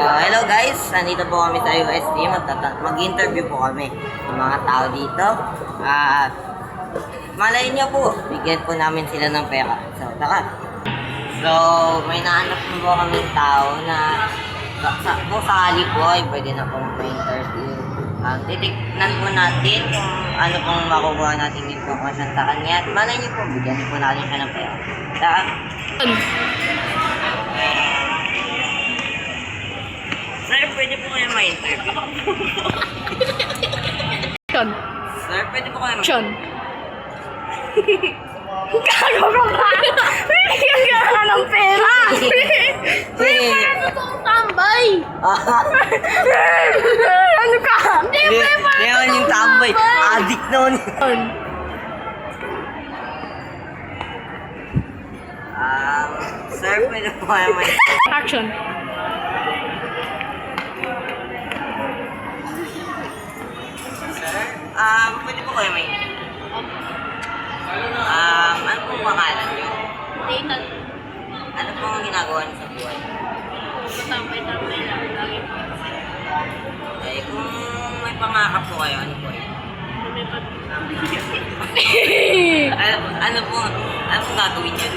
Hello guys, nandito po kami sa UST. Mag-interview po kami ng mga tao dito. Malay niyo po, bigyan po namin sila ng pera. So, tara. So, may nahanap po kami tao na kung sakali po ay pwede na po ma-interview. Titignan po natin kung ano pong makukuha natin information sa kanya. At malay niyo po, bigyan po natin siya ng pera. Tara. Sir, pwede po kayo ma-interview. Sean. Sir, pwede po kayo Sean. Gago ka ba? Bigyan ka ng pera! Ano itong tambay? Ano ka? Hindi naman yung tambay. Addict naman. Sir, pwede po kayo ma-interview. Action. Sir, pwede po kayo ma-interview. Ano pong pangalan niyo? Nathan. Ano pong ginagawa niyo sa buhay? Tambay-tambay lang. Lagi. Eh, kung may pangarap po kayo, ano po yun? Ano pong gagawin niyo?